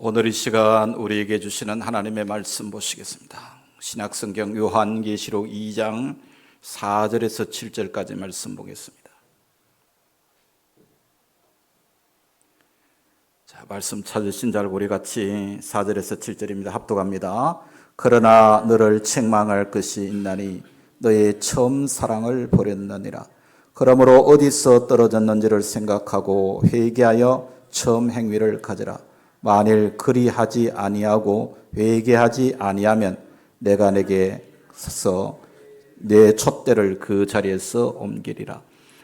오늘 이 시간 우리에게 주시는 하나님의 말씀 보시겠습니다. 신약성경 요한계시록 2장 4절에서 7절까지 말씀 보겠습니다. 자, 말씀 찾으신 자 우리 같이 4절에서 7절입니다. 합독합니다. 그러나 너를 책망할 것이 있나니 너의 처음 사랑을 버렸느니라. 그러므로 어디서 떨어졌는지를 생각하고 회개하여 처음 행위를 가져라. 만일 그리하지 아니하고 회개하지 아니하면 내가 내게서 내 촛대를 그 자리에서 옮기리라.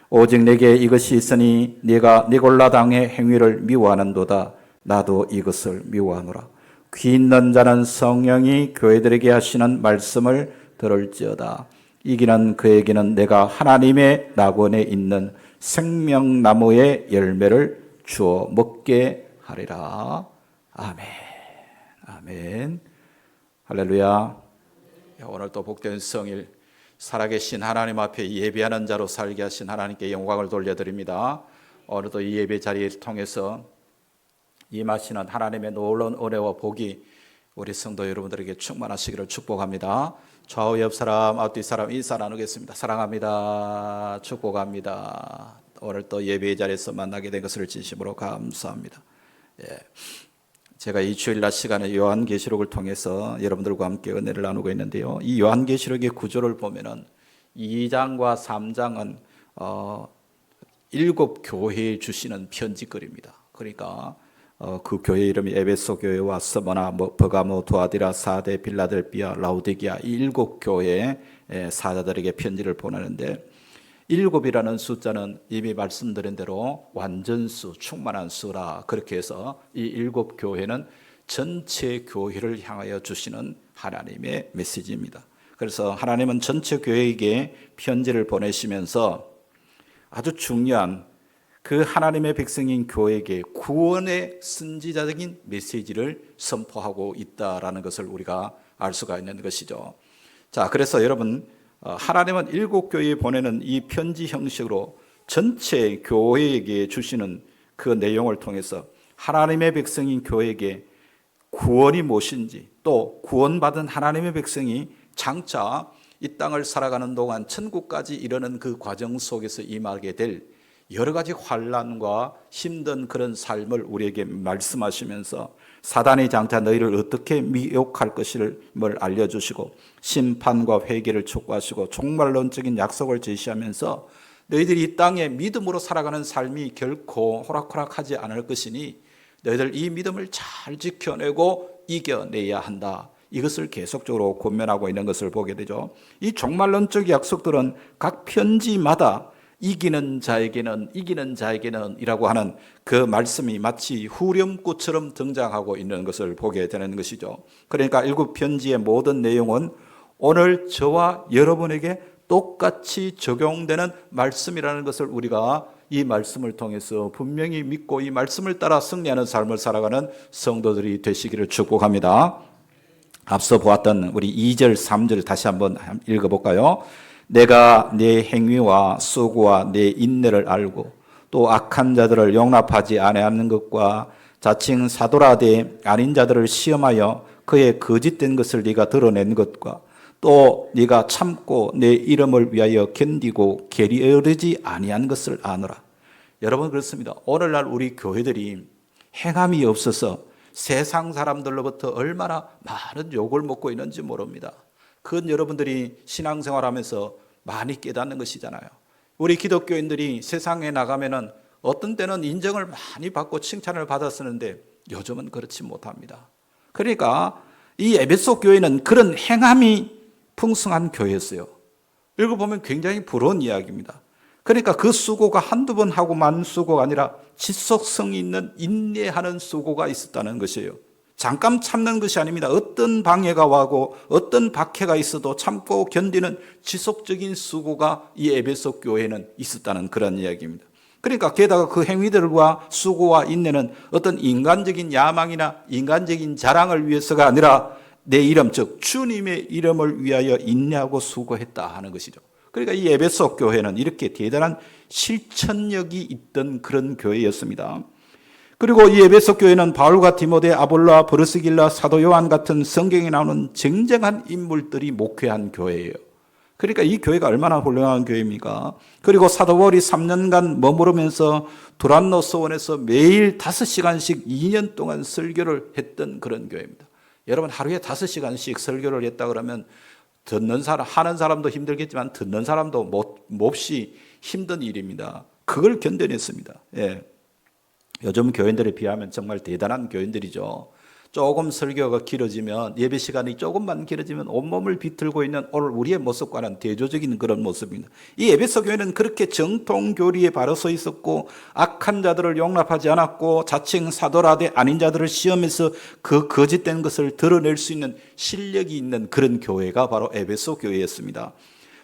오직 내게 이것이 있으니 네가 니골라 당의 행위를 미워하는도다. 나도 이것을 미워하노라. 귀 있는 자는 성령이 교회들에게 하시는 말씀을 들을지어다. 이기는 그에게는 내가 하나님의 낙원에 있는 생명나무의 열매를 주어 먹게 하리라. 아멘. 아멘. 할렐루야. 오늘 또 복된 성일, 살아계신 하나님 앞에 예배하는 자로 살게 하신 하나님께 영광을 돌려드립니다. 오늘도 이 예배 자리를 통해서 임하시는 하나님의 놀라운 은혜와 복이 우리 성도 여러분들에게 충만하시기를 축복합니다. 좌우 옆 사람, 앞뒤 사람 인사 나누겠습니다. 사랑합니다. 축복합니다. 오늘 또 예배 자리에서 만나게 된 것을 진심으로 감사합니다. 제가 이 주일 낮 시간에 요한계시록을 통해서 여러분들과 함께 은혜를 나누고 있는데요. 이 요한계시록의 구조를 보면은 2장과 3장은 7 교회에 주시는 편지글입니다. 그러니까 그 교회 이름이 에베소 교회와 스머나, 버가모, 두아디라, 사데, 빌라델비아, 라우디게아 이 7 교회의 사자들에게 편지를 보내는데 7이라는 숫자는 이미 말씀드린 대로 완전수, 충만한 수라. 그렇게 해서 이 7 교회는 전체 교회를 향하여 주시는 하나님의 메시지입니다. 그래서 하나님은 전체 교회에게 편지를 보내시면서 아주 중요한 그 하나님의 백성인 교회에게 구원의 선지자적인 메시지를 선포하고 있다라는 것을 우리가 알 수가 있는 것이죠. 자, 그래서 여러분, 하나님은 7 교회에 보내는 이 편지 형식으로 전체 교회에게 주시는 그 내용을 통해서 하나님의 백성인 교회에게 구원이 무엇인지, 또 구원받은 하나님의 백성이 장차 이 땅을 살아가는 동안 천국까지 이르는 그 과정 속에서 임하게 될 여러 가지 환난과 힘든 그런 삶을 우리에게 말씀하시면서 사단의 장차 너희를 어떻게 미혹할 것임을 알려주시고 심판과 회개를 촉구하시고 종말론적인 약속을 제시하면서 너희들이 이 땅에 믿음으로 살아가는 삶이 결코 호락호락하지 않을 것이니 너희들 이 믿음을 잘 지켜내고 이겨내야 한다. 이것을 계속적으로 권면하고 있는 것을 보게 되죠. 이 종말론적 약속들은 각 편지마다 이기는 자에게는 이라고 하는 그 말씀이 마치 후렴구처럼 등장하고 있는 것을 보게 되는 것이죠. 그러니까 7 편지의 모든 내용은 오늘 저와 여러분에게 똑같이 적용되는 말씀이라는 것을 우리가 이 말씀을 통해서 분명히 믿고 이 말씀을 따라 승리하는 삶을 살아가는 성도들이 되시기를 축복합니다. 앞서 보았던 우리 2절, 3절 다시 한번 읽어볼까요? 내가 네 행위와 수고와 네 인내를 알고 또 악한 자들을 용납하지 아니하는 것과 자칭 사도라되 아닌 자들을 시험하여 그의 거짓된 것을 네가 드러낸 것과 또 네가 참고 내 이름을 위하여 견디고 게으르지 아니한 것을 아노라. 여러분, 그렇습니다. 오늘날 우리 교회들이 행함이 없어서 세상 사람들로부터 얼마나 많은 욕을 먹고 있는지 모릅니다. 그건 여러분들이 신앙생활하면서 많이 깨닫는 것이잖아요. 우리 기독교인들이 세상에 나가면은 어떤 때는 인정을 많이 받고 칭찬을 받았었는데 요즘은 그렇지 못합니다. 그러니까 이 에베소 교회는 그런 행함이 풍성한 교회였어요. 읽어보면 굉장히 부러운 이야기입니다. 그러니까 그 수고가 한두 번 하고 만 수고가 아니라 지속성이 있는 인내하는 수고가 있었다는 것이에요. 잠깐 참는 것이 아닙니다. 어떤 방해가 와고 어떤 박해가 있어도 참고 견디는 지속적인 수고가 이 에베소 교회는 있었다는 그런 이야기입니다. 그러니까 게다가 그 행위들과 수고와 인내는 어떤 인간적인 야망이나 인간적인 자랑을 위해서가 아니라 내 이름, 즉 주님의 이름을 위하여 인내하고 수고했다 하는 것이죠. 그러니까 이 에베소 교회는 이렇게 대단한 실천력이 있던 그런 교회였습니다. 그리고 이 에베소 교회는 바울과 디모데, 아볼로와 브르스길라, 사도 요한 같은 성경에 나오는 쟁쟁한 인물들이 목회한 교회예요. 그러니까 이 교회가 얼마나 훌륭한 교회입니까? 그리고 사도 바울이 3년간 머무르면서 두란노 소원에서 매일 5시간씩 2년 동안 설교를 했던 그런 교회입니다. 여러분 하루에 5시간씩 설교를 했다 그러면 듣는 사람, 하는 사람도 힘들겠지만 듣는 사람도 몹시 힘든 일입니다. 그걸 견뎌냈습니다. 예. 요즘 교인들에 비하면 정말 대단한 교인들이죠. 조금 설교가 길어지면, 예배 시간이 조금만 길어지면 온몸을 비틀고 있는 오늘 우리의 모습과는 대조적인 그런 모습입니다. 이 에베소 교회는 그렇게 정통 교리에 바로 서 있었고 악한 자들을 용납하지 않았고 자칭 사도라되 아닌 자들을 시험해서 그 거짓된 것을 드러낼 수 있는 실력이 있는 그런 교회가 바로 에베소 교회였습니다.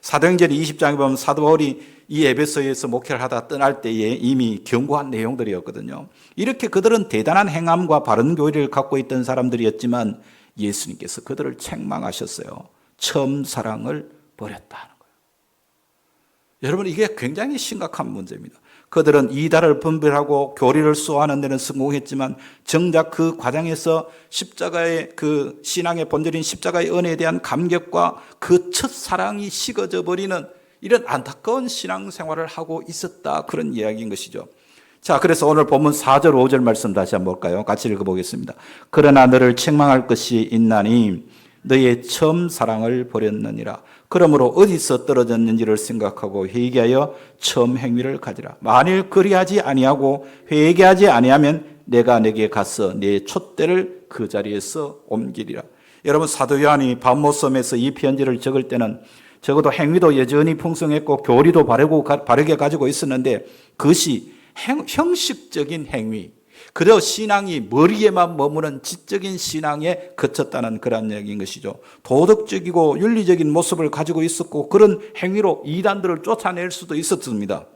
사도행전 20장에 보면 사도 바울이 이 에베소에서 목회를 하다 떠날 때에 이미 경고한 내용들이었거든요. 이렇게 그들은 대단한 행함과 바른 교리를 갖고 있던 사람들이었지만 예수님께서 그들을 책망하셨어요. 처음 사랑을 버렸다는 거예요. 여러분 이게 굉장히 심각한 문제입니다. 그들은 이달을 분별하고 교리를 수호하는 데는 성공했지만 정작 그 과정에서 십자가의 그 신앙의 본질인 십자가의 은혜에 대한 감격과 그 첫사랑이 식어져 버리는 이런 안타까운 신앙생활을 하고 있었다, 그런 이야기인 것이죠. 자, 그래서 오늘 본문 4절 5절 말씀 다시 한번 볼까요? 같이 읽어보겠습니다. 그러나 너를 책망할 것이 있나니 너의 처음 사랑을 버렸느니라. 그러므로 어디서 떨어졌는지를 생각하고 회개하여 처음 행위를 가지라. 만일 그리하지 아니하고 회개하지 아니하면 내가 내게 가서 내 촛대를 그 자리에서 옮기리라. 여러분 사도 요한이 바모섬에서 이 편지를 적을 때는 적어도 행위도 여전히 풍성했고 교리도 바르게 가지고 있었는데 그것이 형식적인 행위, 그저 신앙이 머리에만 머무는 지적인 신앙에 그쳤다는 그런 얘기인 것이죠. 도덕적이고 윤리적인 모습을 가지고 있었고 그런 행위로 이단들을 쫓아낼 수도 있었습니다.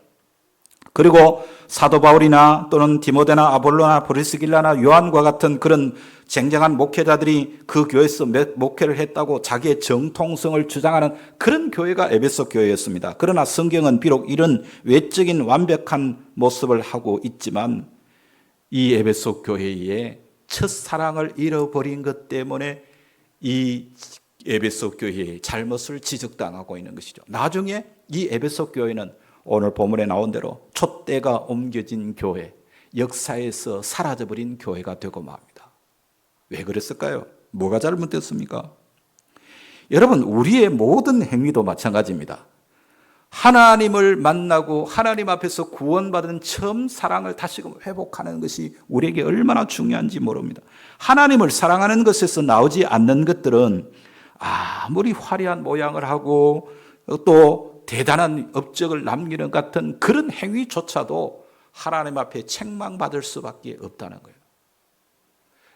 그리고 사도 바울이나 또는 디모데나 아볼로나 브리스길라나 요한과 같은 그런 쟁쟁한 목회자들이 그 교회에서 목회를 했다고 자기의 정통성을 주장하는 그런 교회가 에베소 교회였습니다. 그러나 성경은 비록 이런 외적인 완벽한 모습을 하고 있지만 이 에베소 교회의 첫사랑을 잃어버린 것 때문에 이 에베소 교회의 잘못을 지적당하고 있는 것이죠. 나중에 이 에베소 교회는 오늘 본문에 나온 대로 촛대가 옮겨진 교회, 역사에서 사라져버린 교회가 되고 맙니다. 왜 그랬을까요? 뭐가 잘못됐습니까? 여러분 우리의 모든 행위도 마찬가지입니다. 하나님을 만나고 하나님 앞에서 구원받은 처음 사랑을 다시금 회복하는 것이 우리에게 얼마나 중요한지 모릅니다. 하나님을 사랑하는 것에서 나오지 않는 것들은 아무리 화려한 모양을 하고 또 대단한 업적을 남기는 같은 그런 행위조차도 하나님 앞에 책망받을 수밖에 없다는 거예요.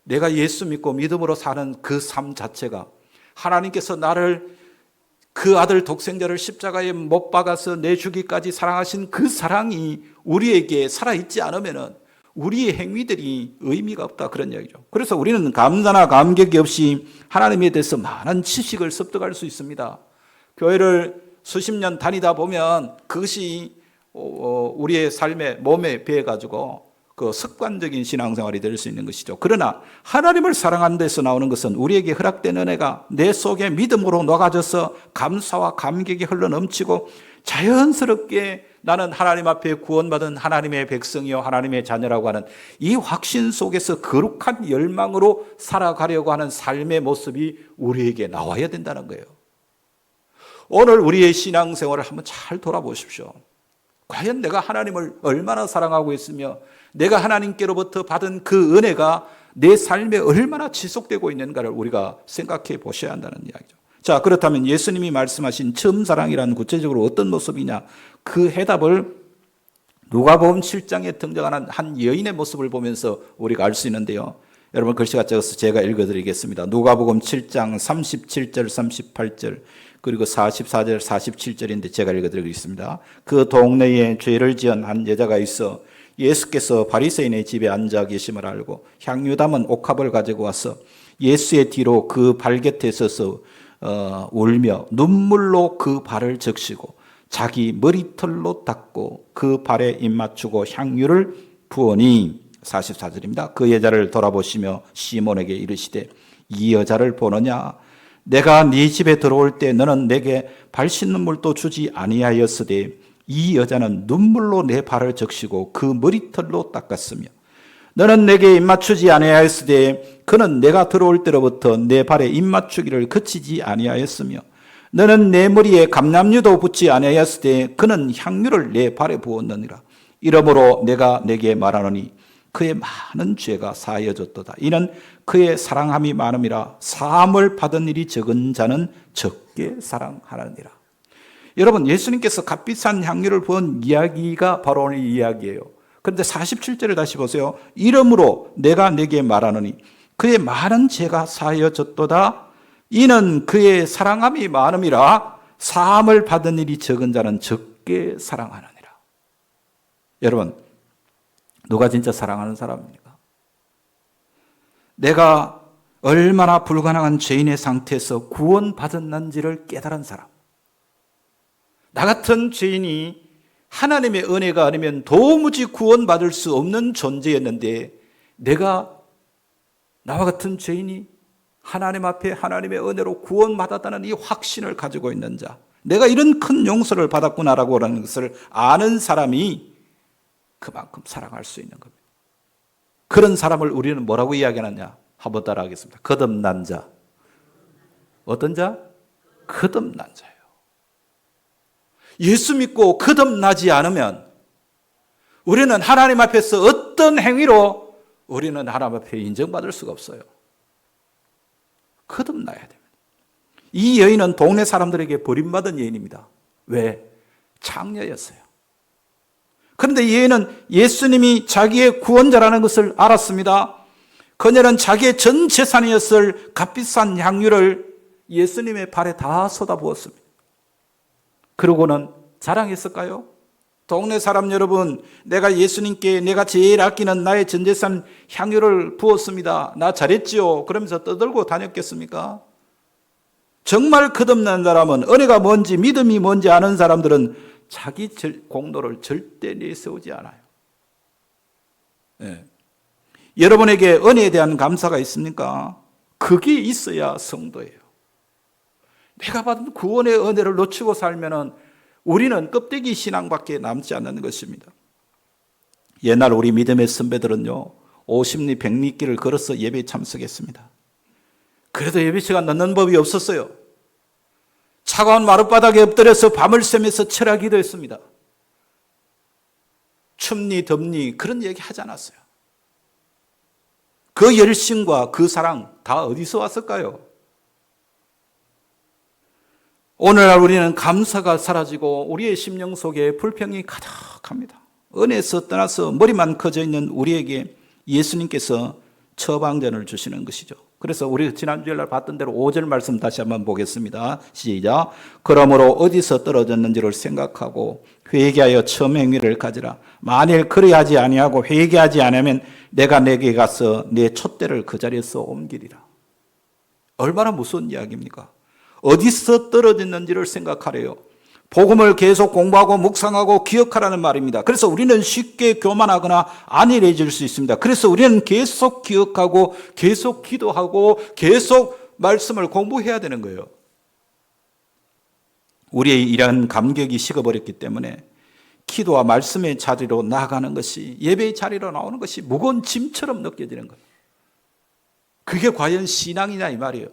내가 예수 믿고 믿음으로 사는 그 삶 자체가 하나님께서 나를 그 아들 독생자를 십자가에 못 박아서 내주기까지 사랑하신 그 사랑이 우리에게 살아있지 않으면 우리의 행위들이 의미가 없다, 그런 이야기죠. 그래서 우리는 감사나 감격이 없이 하나님에 대해서 많은 지식을 습득할 수 있습니다. 교회를 수십 년 다니다 보면 그것이 우리의 삶에 몸에 배어가지고 그 습관적인 신앙생활이 될 수 있는 것이죠. 그러나 하나님을 사랑하는 데서 나오는 것은 우리에게 허락된 은혜가 내 속에 믿음으로 녹아져서 감사와 감격이 흘러넘치고 자연스럽게 나는 하나님 앞에 구원받은 하나님의 백성이요 하나님의 자녀라고 하는 이 확신 속에서 거룩한 열망으로 살아가려고 하는 삶의 모습이 우리에게 나와야 된다는 거예요. 오늘 우리의 신앙생활을 한번 잘 돌아보십시오. 과연 내가 하나님을 얼마나 사랑하고 있으며 내가 하나님께로부터 받은 그 은혜가 내 삶에 얼마나 지속되고 있는가를 우리가 생각해 보셔야 한다는 이야기죠. 자, 그렇다면 예수님이 말씀하신 처음 사랑이란 구체적으로 어떤 모습이냐? 그 해답을 누가복음 7장에 등장하는 한 여인의 모습을 보면서 우리가 알 수 있는데요. 여러분 글씨가 적어서 제가 읽어드리겠습니다. 누가복음 7장 37절 38절 그리고 44절 47절인데 제가 읽어드리겠습니다. 그 동네에 죄를 지은 한 여자가 있어 예수께서 바리새인의 집에 앉아 계심을 알고 향유 담은 옥합을 가지고 와서 예수의 뒤로 그 발 곁에 서서 울며 눈물로 그 발을 적시고 자기 머리털로 닦고 그 발에 입 맞추고 향유를 부으니 44절입니다. 그 여자를 돌아보시며 시몬에게 이르시되 이 여자를 보느냐? 내가 네 집에 들어올 때 너는 내게 발 씻는 물도 주지 아니하였으되 이 여자는 눈물로 내 발을 적시고 그 머리털로 닦았으며 너는 내게 입맞추지 아니하였으되 그는 내가 들어올 때로부터 내 발에 입맞추기를 그치지 아니하였으며 너는 내 머리에 감람유도 붓지 아니하였으되 그는 향유를 내 발에 부었느니라. 이러므로 내가 내게 말하노니 그의 많은 죄가 사하여졌도다. 이는 그의 사랑함이 많음이라. 사함을 받은 일이 적은 자는 적게 사랑하느니라. 여러분, 예수님께서 값비싼 향유를 부은 이야기가 바로 오늘 이 이야기예요. 그런데 47절을 다시 보세요. 이러므로 내가 내게 말하노니 그의 많은 죄가 사하여졌도다. 이는 그의 사랑함이 많음이라. 사함을 받은 일이 적은 자는 적게 사랑하느니라. 여러분, 누가 진짜 사랑하는 사람입니까? 내가 얼마나 불가능한 죄인의 상태에서 구원받았는지를 깨달은 사람. 나 같은 죄인이 하나님의 은혜가 아니면 도무지 구원받을 수 없는 존재였는데 내가 나와 같은 죄인이 하나님 앞에 하나님의 은혜로 구원받았다는 이 확신을 가지고 있는 자, 내가 이런 큰 용서를 받았구나라고 하는 것을 아는 사람이 그만큼 사랑할 수 있는 겁니다. 그런 사람을 우리는 뭐라고 이야기하느냐? 한번 따라 하겠습니다. 거듭난 자. 어떤 자? 거듭난 자예요. 예수 믿고 거듭나지 않으면 우리는 하나님 앞에서 어떤 행위로 우리는 하나님 앞에 인정받을 수가 없어요. 거듭나야 됩니다. 이 여인은 동네 사람들에게 버림받은 여인입니다. 왜? 창녀였어요. 그런데 이 여인은 예수님이 자기의 구원자라는 것을 알았습니다. 그녀는 자기의 전 재산이었을 값비싼 향유를 예수님의 발에 다 쏟아부었습니다. 그러고는 자랑했을까요? 동네 사람 여러분, 내가 예수님께 내가 제일 아끼는 나의 전 재산 향유를 부었습니다. 나 잘했지요? 그러면서 떠들고 다녔겠습니까? 정말 거듭난 사람은, 은혜가 뭔지 믿음이 뭔지 아는 사람들은 자기 공로를 절대 내세우지 않아요. 네. 여러분에게 은혜에 대한 감사가 있습니까? 그게 있어야 성도예요. 내가 받은 구원의 은혜를 놓치고 살면은 우리는 껍데기 신앙밖에 남지 않는 것입니다. 옛날 우리 믿음의 선배들은요, 50리 100리 길을 걸어서 예배에 참석했습니다. 그래도 예배 시간 늦는 법이 없었어요. 차가운 마룻바닥에 엎드려서 밤을 새면서 철야기도 했습니다. 춥니 덥니 그런 얘기 하지 않았어요. 그 열심과 그 사랑 다 어디서 왔을까요? 오늘날 우리는 감사가 사라지고 우리의 심령 속에 불평이 가득합니다. 은혜에서 떠나서 머리만 커져 있는 우리에게 예수님께서 처방전을 주시는 것이죠. 그래서 우리 지난주일날 봤던 대로 5절 말씀 다시 한번 보겠습니다. 시작. 그러므로 어디서 떨어졌는지를 생각하고 회개하여 처음 행위를 가지라. 만일 그리하지 아니하고 회개하지 않으면 내가 내게 가서 내 촛대를 그 자리에서 옮기리라. 얼마나 무서운 이야기입니까? 어디서 떨어졌는지를 생각하래요. 복음을 계속 공부하고 묵상하고 기억하라는 말입니다. 그래서 우리는 쉽게 교만하거나 안일해질 수 있습니다. 그래서 우리는 계속 기억하고 계속 기도하고 계속 말씀을 공부해야 되는 거예요. 우리의 이러한 감격이 식어버렸기 때문에 기도와 말씀의 자리로 나아가는 것이, 예배의 자리로 나오는 것이 무거운 짐처럼 느껴지는 거예요. 그게 과연 신앙이냐 이 말이에요.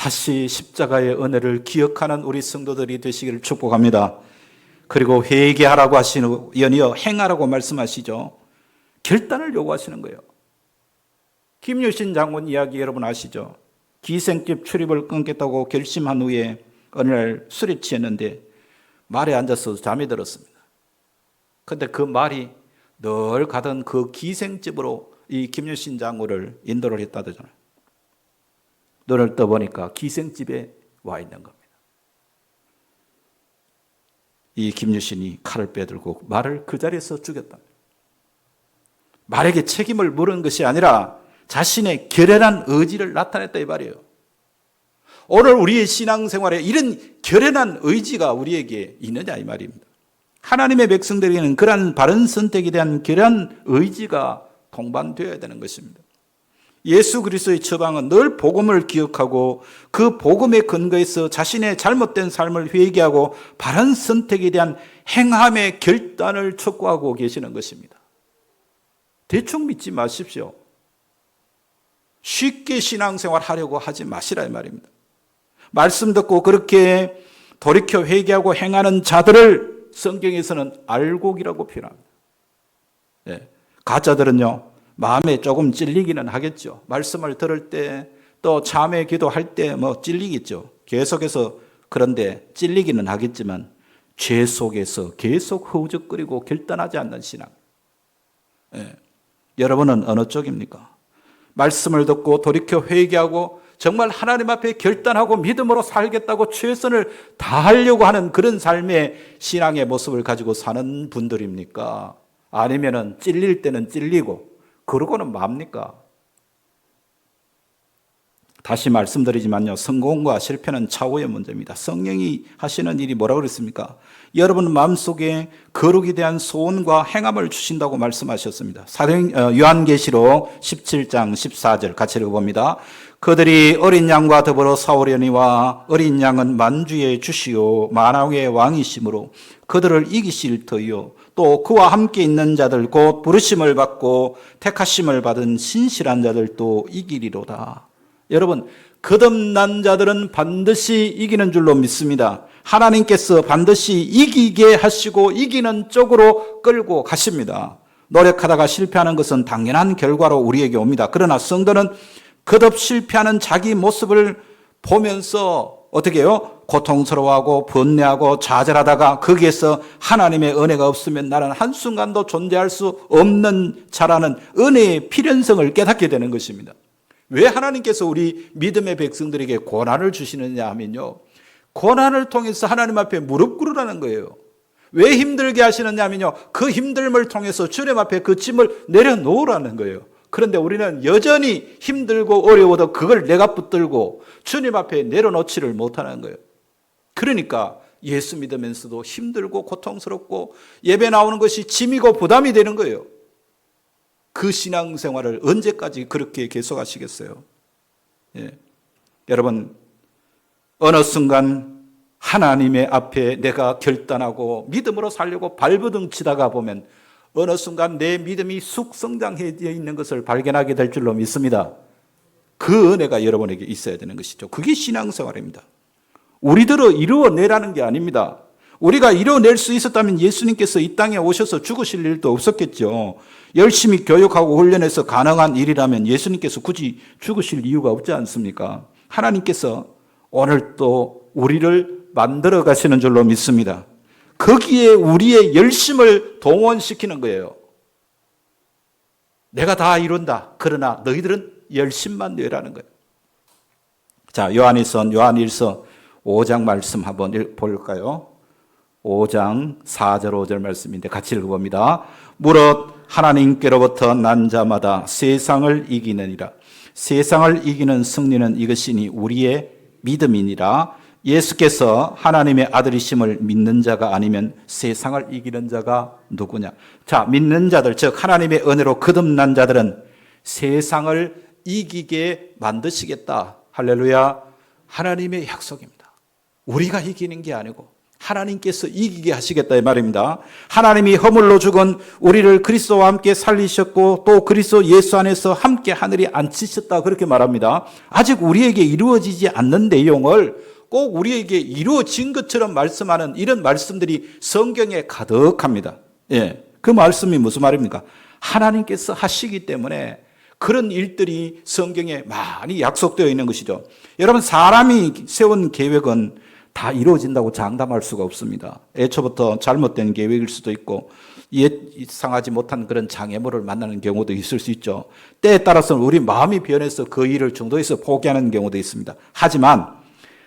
다시 십자가의 은혜를 기억하는 우리 성도들이 되시기를 축복합니다. 그리고 회개하라고 하시는 연이어 행하라고 말씀하시죠. 결단을 요구하시는 거예요. 김유신 장군 이야기 여러분 아시죠? 기생집 출입을 끊겠다고 결심한 후에 어느 날 술에 취했는데 말에 앉아서 잠이 들었습니다. 그런데 그 말이 늘 가던 그 기생집으로 이 김유신 장군을 인도를 했다더잖아요. 눈을 떠보니까 기생집에 와 있는 겁니다. 이 김유신이 칼을 빼들고 말을 그 자리에서 죽였다. 말에게 책임을 물은 것이 아니라 자신의 결연한 의지를 나타냈다 이 말이에요. 오늘 우리의 신앙생활에 이런 결연한 의지가 우리에게 있느냐 이 말입니다. 하나님의 백성들에게는 그러한 바른 선택에 대한 결한 의지가 동반되어야 되는 것입니다. 예수 그리스도의 처방은 늘 복음을 기억하고 그 복음의 근거에서 자신의 잘못된 삶을 회개하고 바른 선택에 대한 행함의 결단을 촉구하고 계시는 것입니다. 대충 믿지 마십시오. 쉽게 신앙생활 하려고 하지 마시라 이 말입니다. 말씀 듣고 그렇게 돌이켜 회개하고 행하는 자들을 성경에서는 알곡이라고 표현합니다. 예. 가짜들은요, 마음에 조금 찔리기는 하겠죠. 말씀을 들을 때 또 참회 기도할 때 찔리겠죠. 계속해서 그런데 찔리기는 하겠지만 죄 속에서 계속 허우적거리고 결단하지 않는 신앙. 예. 여러분은 어느 쪽입니까? 말씀을 듣고 돌이켜 회개하고 정말 하나님 앞에 결단하고 믿음으로 살겠다고 최선을 다하려고 하는 그런 삶의 신앙의 모습을 가지고 사는 분들입니까? 아니면은 찔릴 때는 찔리고 그러고는 맙니까? 다시 말씀드리지만요, 성공과 실패는 차후의 문제입니다. 성령이 하시는 일이 뭐라고 그랬습니까? 여러분 마음속에 거룩에 대한 소원과 행함을 주신다고 말씀하셨습니다. 요한계시록 17장 14절 같이 읽어봅니다. 그들이 어린 양과 더불어 싸우려니와 어린 양은 만주의 주시오 만왕의 왕이시므로 그들을 이기실 터이요 또 그와 함께 있는 자들 곧 부르심을 받고 택하심을 받은 신실한 자들도 이기리로다. 여러분, 거듭난 자들은 반드시 이기는 줄로 믿습니다. 하나님께서 반드시 이기게 하시고 이기는 쪽으로 끌고 가십니다. 노력하다가 실패하는 것은 당연한 결과로 우리에게 옵니다. 그러나 성도는 거듭 실패하는 자기 모습을 보면서 어떻게 해요? 고통스러워하고 번뇌하고 좌절하다가 거기에서 하나님의 은혜가 없으면 나는 한순간도 존재할 수 없는 자라는 은혜의 필연성을 깨닫게 되는 것입니다. 왜 하나님께서 우리 믿음의 백성들에게 고난을 주시느냐 하면요, 고난을 통해서 하나님 앞에 무릎 꿇으라는 거예요. 왜 힘들게 하시느냐 하면요, 그 힘듦을 통해서 주님 앞에 그 짐을 내려놓으라는 거예요. 그런데 우리는 여전히 힘들고 어려워도 그걸 내가 붙들고 주님 앞에 내려놓지를 못하는 거예요. 그러니까 예수 믿으면서도 힘들고 고통스럽고 예배 나오는 것이 짐이고 부담이 되는 거예요. 그 신앙생활을 언제까지 그렇게 계속하시겠어요? 예. 여러분, 어느 순간 하나님의 앞에 내가 결단하고 믿음으로 살려고 발버둥 치다가 보면 어느 순간 내 믿음이 숙성장해 있는 것을 발견하게 될 줄로 믿습니다. 그 은혜가 여러분에게 있어야 되는 것이죠. 그게 신앙생활입니다. 우리들을 이루어내라는 게 아닙니다. 우리가 이뤄낼 수 있었다면 예수님께서 이 땅에 오셔서 죽으실 일도 없었겠죠. 열심히 교육하고 훈련해서 가능한 일이라면 예수님께서 굳이 죽으실 이유가 없지 않습니까? 하나님께서 오늘 또 우리를 만들어 가시는 줄로 믿습니다. 거기에 우리의 열심을 동원시키는 거예요. 내가 다 이룬다. 그러나 너희들은 열심만 내라는 거예요. 자, 요한일서 5장 말씀 한번 볼까요? 5장 4절 5절 말씀인데 같이 읽어봅니다. 무릇 하나님께로부터 난 자마다 세상을 이기느니라. 세상을 이기는 승리는 이것이니 우리의 믿음이니라. 예수께서 하나님의 아들이심을 믿는 자가 아니면 세상을 이기는 자가 누구냐. 자, 믿는 자들, 즉 하나님의 은혜로 거듭난 자들은 세상을 이기게 만드시겠다. 할렐루야. 하나님의 약속입니다. 우리가 이기는 게 아니고 하나님께서 이기게 하시겠다 이 말입니다. 하나님이 허물로 죽은 우리를 그리스도와 함께 살리셨고 또 그리스도 예수 안에서 함께 하늘에 앉히셨다 그렇게 말합니다. 아직 우리에게 이루어지지 않는 내용을 꼭 우리에게 이루어진 것처럼 말씀하는 이런 말씀들이 성경에 가득합니다. 예, 그 말씀이 무슨 말입니까? 하나님께서 하시기 때문에 그런 일들이 성경에 많이 약속되어 있는 것이죠. 여러분, 사람이 세운 계획은 다 이루어진다고 장담할 수가 없습니다. 애초부터 잘못된 계획일 수도 있고 예상하지 못한 그런 장애물을 만나는 경우도 있을 수 있죠. 때에 따라서는 우리 마음이 변해서 그 일을 중도에서 포기하는 경우도 있습니다. 하지만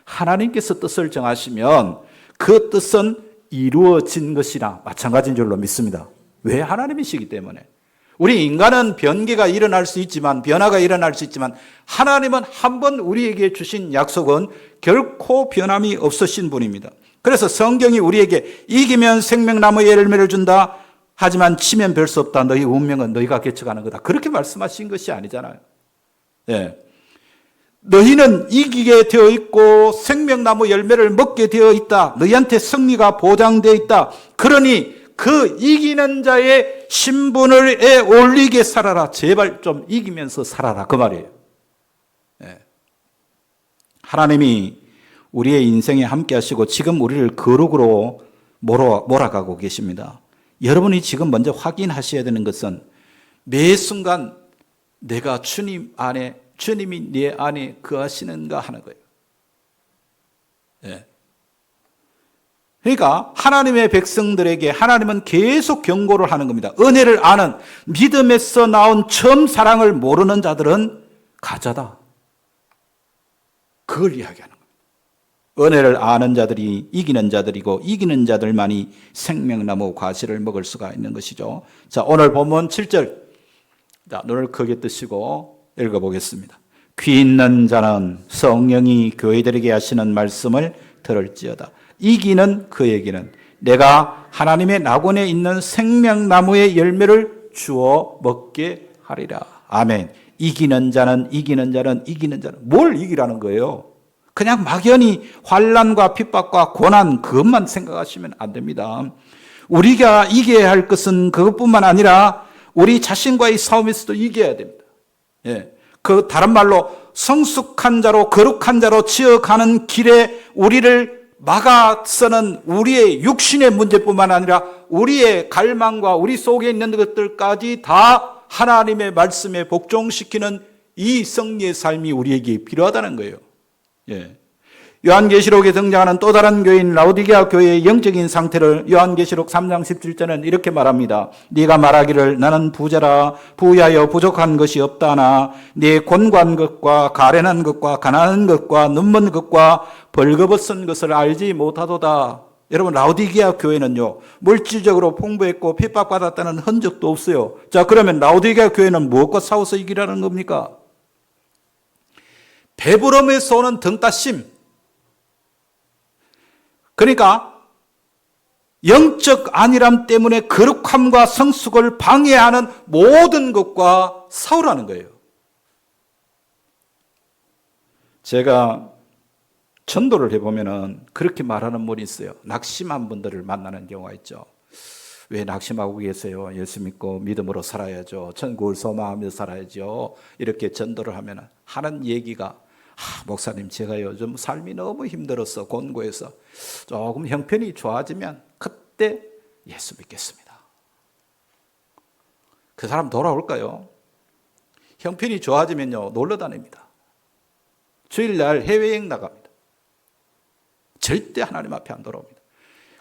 하나님께서 뜻을 정하시면 그 뜻은 이루어진 것이나 마찬가지인 줄로 믿습니다. 왜? 하나님이시기 때문에. 우리 인간은 변개가 일어날 수 있지만, 변화가 일어날 수 있지만 하나님은 한 번 우리에게 주신 약속은 결코 변함이 없으신 분입니다. 그래서 성경이 우리에게 이기면 생명나무의 열매를 준다. 하지만 치면 별 수 없다. 너희 운명은 너희가 개척하는 거다. 그렇게 말씀하신 것이 아니잖아요. 예. 너희는 이기게 되어 있고 생명나무 열매를 먹게 되어 있다. 너희한테 승리가 보장되어 있다. 그러니 그 이기는 자의 신분을 올리게 살아라. 제발 좀 이기면서 살아라. 그 말이에요. 예. 하나님이 우리의 인생에 함께 하시고 지금 우리를 거룩으로 몰아가고 계십니다. 여러분이 지금 먼저 확인하셔야 되는 것은 매 순간 내가 주님이 내 안에 거하시는가 하는 거예요. 예. 그러니까 하나님의 백성들에게 하나님은 계속 경고를 하는 겁니다. 은혜를 아는 믿음에서 나온 처음 사랑을 모르는 자들은 가짜다. 그걸 이야기하는 겁니다. 은혜를 아는 자들이 이기는 자들이고 이기는 자들만이 생명나무 과실을 먹을 수가 있는 것이죠. 자, 오늘 본문 7절. 자, 눈을 크게 뜨시고 읽어보겠습니다. 귀 있는 자는 성령이 교회들에게 하시는 말씀을 들을지어다. 이기는 그에게는 내가 하나님의 낙원에 있는 생명나무의 열매를 주어 먹게 하리라. 아멘. 이기는 자는 뭘 이기라는 거예요? 그냥 막연히 환난과 핍박과 고난 그것만 생각하시면 안 됩니다. 우리가 이겨야 할 것은 그것뿐만 아니라 우리 자신과의 싸움에서도 이겨야 됩니다. 예. 그 다른 말로 성숙한 자로 거룩한 자로 지어가는 길에 우리를 막아서는 우리의 육신의 문제뿐만 아니라 우리의 갈망과 우리 속에 있는 것들까지 다 하나님의 말씀에 복종시키는 이 승리의 삶이 우리에게 필요하다는 거예요. 예. 요한계시록에 등장하는 또 다른 교인 라오디게아 교회의 영적인 상태를 요한계시록 3장 17절은 이렇게 말합니다. 네가 말하기를 나는 부자라 부유하여 부족한 것이 없다나 네 곤고한 것과 가련한 것과 가난한 것과 눈먼 것과 벌거벗은 것을 알지 못하도다. 여러분 라오디게아 교회는요 물질적으로 풍부했고 핍박받았다는 흔적도 없어요. 자, 그러면 라오디게아 교회는 무엇과 싸워서 이기라는 겁니까? 배부름에서 오는 등따심. 그러니까 영적 안일함 때문에 거룩함과 성숙을 방해하는 모든 것과 싸우라는 거예요. 제가 전도를 해보면은 그렇게 말하는 분이 있어요. 낙심한 분들을 만나는 경우가 있죠. 왜 낙심하고 계세요? 예수 믿고 믿음으로 살아야죠. 천국을 소망하며 살아야죠. 이렇게 전도를 하면 하는 얘기가 목사님 제가 요즘 삶이 너무 힘들어서 곤고해서 조금 형편이 좋아지면 그때 예수 믿겠습니다. 그 사람 돌아올까요? 형편이 좋아지면요 놀러 다닙니다. 주일날 해외여행 나갑니다. 절대 하나님 앞에 안 돌아옵니다.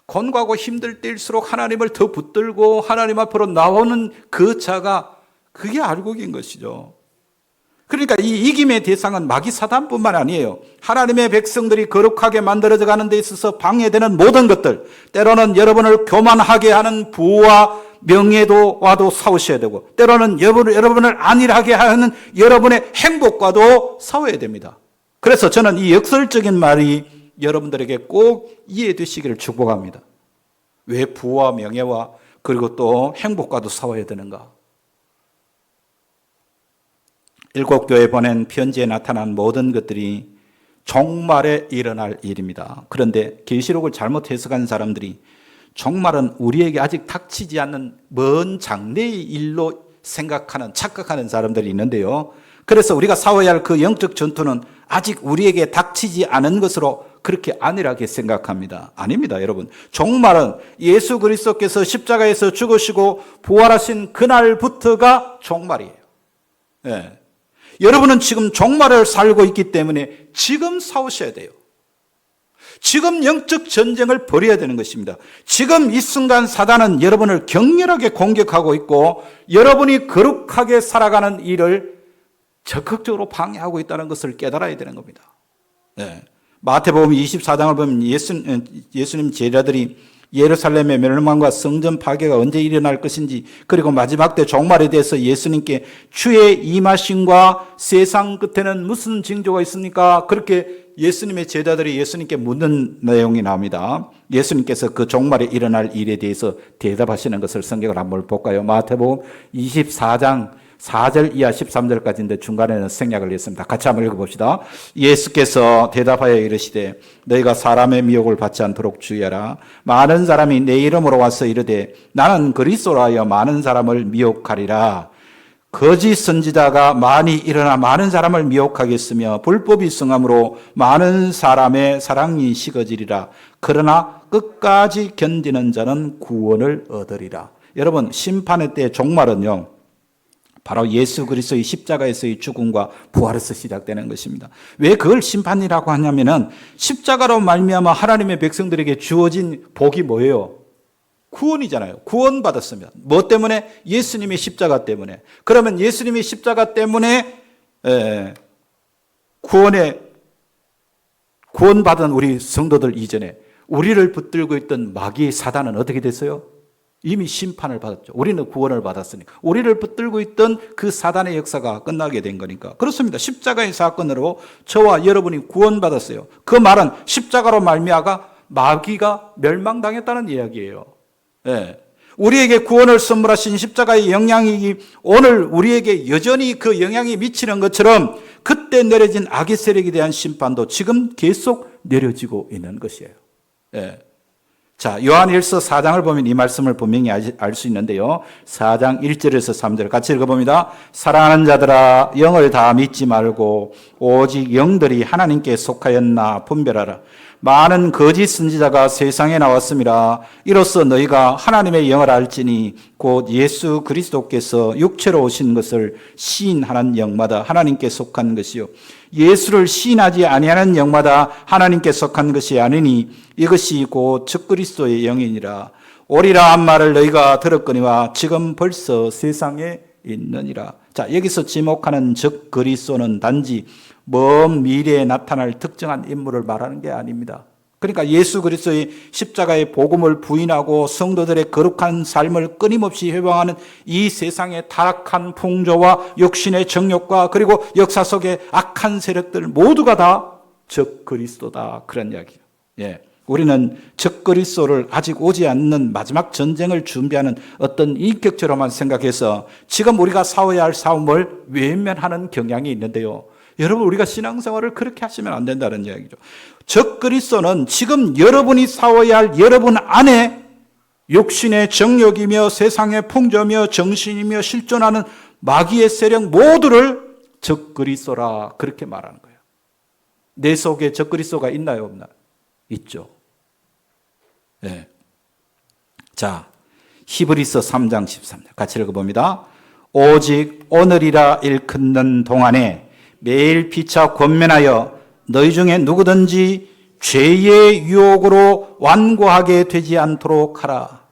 곤고하고 힘들 때일수록 하나님을 더 붙들고 하나님 앞으로 나오는 그 자가 그게 알곡인 것이죠. 그러니까 이 이김의 대상은 마귀 사단뿐만 아니에요. 하나님의 백성들이 거룩하게 만들어져 가는 데 있어서 방해되는 모든 것들, 때로는 여러분을 교만하게 하는 부와 명예도와도 싸우셔야 되고, 때로는 여러분을 안일하게 하는 여러분의 행복과도 싸워야 됩니다. 그래서 저는 이 역설적인 말이 여러분들에게 꼭 이해되시기를 축복합니다. 왜 부와 명예와 그리고 또 행복과도 싸워야 되는가? 일곱 교회에 보낸 편지에 나타난 모든 것들이 종말에 일어날 일입니다. 그런데 계시록을 잘못 해석한 사람들이 종말은 우리에게 아직 닥치지 않는 먼 장래의 일로 생각하는, 착각하는 사람들이 있는데요. 그래서 우리가 싸워야 할 그 영적 전투는 아직 우리에게 닥치지 않은 것으로 그렇게 안일하게 생각합니다. 아닙니다, 여러분. 종말은 예수 그리스도께서 십자가에서 죽으시고 부활하신 그날부터가 종말이에요. 네. 여러분은 지금 종말을 살고 있기 때문에 지금 싸우셔야 돼요. 지금 영적 전쟁을 벌여야 되는 것입니다. 지금 이 순간 사단은 여러분을 격렬하게 공격하고 있고 여러분이 거룩하게 살아가는 일을 적극적으로 방해하고 있다는 것을 깨달아야 되는 겁니다. 네. 마태복음 24장을 보면 예수님 제자들이 예루살렘의 멸망과 성전 파괴가 언제 일어날 것인지, 그리고 마지막 때 종말에 대해서 예수님께 주의 임하심과 세상 끝에는 무슨 징조가 있습니까? 그렇게 예수님의 제자들이 예수님께 묻는 내용이 나옵니다. 예수님께서 그 종말에 일어날 일에 대해서 대답하시는 것을 성경을 한번 볼까요? 마태복음 24장 4절 이하 13절까지인데 중간에는 생략을 했습니다. 같이 한번 읽어봅시다. 예수께서 대답하여 이르시되 너희가 사람의 미혹을 받지 않도록 주의하라. 많은 사람이 내 이름으로 와서 이르되 나는 그리스도라 하여 많은 사람을 미혹하리라. 거짓 선지자가 많이 일어나 많은 사람을 미혹하겠으며 불법이 성함으로 많은 사람의 사랑이 식어지리라. 그러나 끝까지 견디는 자는 구원을 얻으리라. 여러분, 심판의 때 종말은요, 바로 예수 그리스도의 십자가에서의 죽음과 부활에서 시작되는 것입니다. 왜 그걸 심판이라고 하냐면은 십자가로 말미암아 하나님의 백성들에게 주어진 복이 뭐예요? 구원이잖아요. 구원받았습니다. 뭐 때문에? 예수님의 십자가 때문에. 그러면 예수님의 십자가 때문에 구원받은 우리 성도들 이전에 우리를 붙들고 있던 마귀의 사단은 어떻게 됐어요? 이미 심판을 받았죠. 우리는 구원을 받았으니까. 우리를 붙들고 있던 그 사단의 역사가 끝나게 된 거니까. 그렇습니다. 십자가의 사건으로 저와 여러분이 구원받았어요. 그 말은 십자가로 말미암아 마귀가 멸망당했다는 이야기예요. 예. 우리에게 구원을 선물하신 십자가의 영향이 오늘 우리에게 여전히 그 영향이 미치는 것처럼 그때 내려진 악의 세력에 대한 심판도 지금 계속 내려지고 있는 것이에요. 예. 자, 요한일서 4장을 보면 이 말씀을 분명히 알 수 있는데요. 4장 1절에서 3절 같이 읽어봅니다. 사랑하는 자들아, 영을 다 믿지 말고 오직 영들이 하나님께 속하였나 분별하라. 많은 거짓 선지자가 세상에 나왔습니다. 이로써 너희가 하나님의 영을 알지니 곧 예수 그리스도께서 육체로 오신 것을 시인하는 영마다 하나님께 속한 것이요 예수를 시인하지 아니하는 영마다 하나님께 속한 것이 아니니 이것이 곧 적그리스도의 영이니라. 오리라 한 말을 너희가 들었거니와 지금 벌써 세상에 있느니라. 자, 여기서 지목하는 적그리스도는 단지 먼 미래에 나타날 특정한 인물을 말하는 게 아닙니다. 그러니까 예수 그리스도의 십자가의 복음을 부인하고 성도들의 거룩한 삶을 끊임없이 회방하는 이 세상의 타락한 풍조와 육신의 정욕과 그리고 역사 속의 악한 세력들 모두가 다 적그리스도다. 그런 이야기예요. 예. 우리는 적그리스도를 아직 오지 않는 마지막 전쟁을 준비하는 어떤 인격체로만 생각해서 지금 우리가 싸워야 할 싸움을 외면하는 경향이 있는데요. 여러분, 우리가 신앙생활을 그렇게 하시면 안 된다는 이야기죠. 적그리스도는 지금 여러분이 싸워야 할 여러분 안에 육신의 정욕이며 세상의 풍조며 정신이며 실존하는 마귀의 세력 모두를 적그리스도라 그렇게 말하는 거예요. 내 속에 적그리스도가 있나요, 없나요? 있죠. 네. 자, 히브리서 3장 13절 같이 읽어봅니다. 오직 오늘이라 일컫는 동안에 매일 피차 권면하여 너희 중에 누구든지 죄의 유혹으로 완고하게 되지 않도록 하라.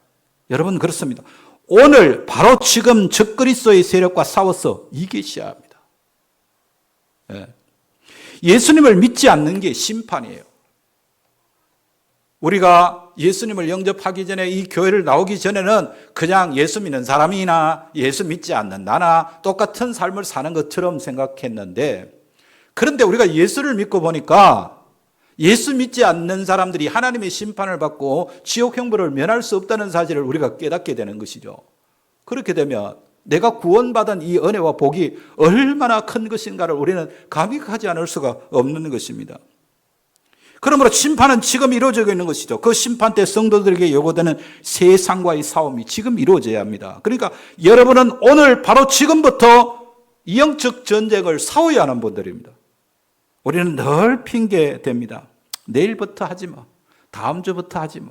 여러분, 그렇습니다. 오늘 바로 지금 적그리스도의 세력과 싸워서 이기셔야 합니다. 예. 예수님을 믿지 않는 게 심판이에요. 우리가 예수님을 영접하기 전에 이 교회를 나오기 전에는 그냥 예수 믿는 사람이나 예수 믿지 않는 나나 똑같은 삶을 사는 것처럼 생각했는데, 그런데 우리가 예수를 믿고 보니까 예수 믿지 않는 사람들이 하나님의 심판을 받고 지옥 형벌을 면할 수 없다는 사실을 우리가 깨닫게 되는 것이죠. 그렇게 되면 내가 구원받은 이 은혜와 복이 얼마나 큰 것인가를 우리는 감격하지 않을 수가 없는 것입니다. 그러므로 심판은 지금 이루어지고 있는 것이죠. 그 심판 때 성도들에게 요구되는 세상과의 싸움이 지금 이루어져야 합니다. 그러니까 여러분은 오늘 바로 지금부터 영적 전쟁을 싸워야 하는 분들입니다. 우리는 늘 핑계 댑니다. 내일부터 하지 마. 다음 주부터 하지 마.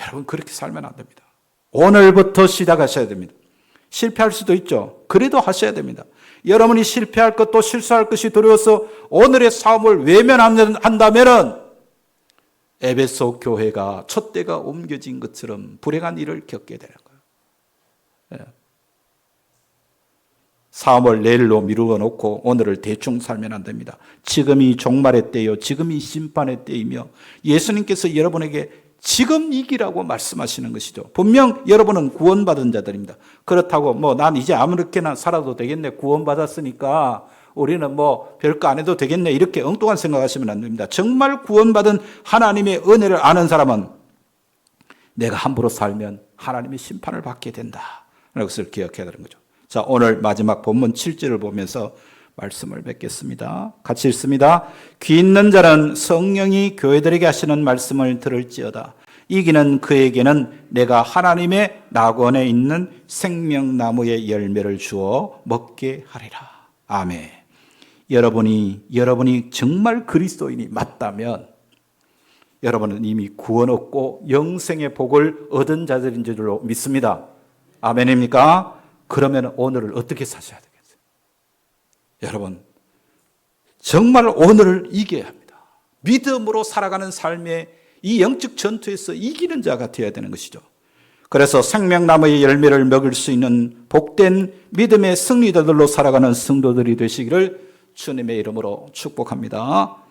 여러분, 그렇게 살면 안 됩니다. 오늘부터 시작하셔야 됩니다. 실패할 수도 있죠. 그래도 하셔야 됩니다. 여러분이 실패할 것도 실수할 것이 두려워서 오늘의 싸움을 외면한다면 에베소 교회가 촛대가 옮겨진 것처럼 불행한 일을 겪게 되는 거예요. 싸움을 내일로 미루어 놓고 오늘을 대충 살면 안 됩니다. 지금이 종말의 때요, 지금이 심판의 때이며 예수님께서 여러분에게 지금 이기라고 말씀하시는 것이죠. 분명 여러분은 구원받은 자들입니다. 그렇다고 난 이제 아무렇게나 살아도 되겠네, 구원받았으니까 우리는 뭐 별거 안 해도 되겠네 이렇게 엉뚱한 생각하시면 안 됩니다. 정말 구원받은 하나님의 은혜를 아는 사람은 내가 함부로 살면 하나님의 심판을 받게 된다. 라는 것을 기억해야 되는 거죠. 자, 오늘 마지막 본문 7절을 보면서 말씀을 맺겠습니다. 같이 읽습니다. 귀 있는 자는 성령이 교회들에게 하시는 말씀을 들을지어다. 이기는 그에게는 내가 하나님의 낙원에 있는 생명나무의 열매를 주어 먹게 하리라. 아멘. 여러분이 정말 그리스도인이 맞다면 여러분은 이미 구원 얻고 영생의 복을 얻은 자들인 줄로 믿습니다. 아멘입니까? 그러면 오늘을 어떻게 사셔야 되겠어요? 여러분, 정말 오늘을 이겨야 합니다. 믿음으로 살아가는 삶의 이 영적 전투에서 이기는 자가 되어야 되는 것이죠. 그래서 생명나무의 열매를 먹을 수 있는 복된 믿음의 승리자들로 살아가는 성도들이 되시기를 주님의 이름으로 축복합니다.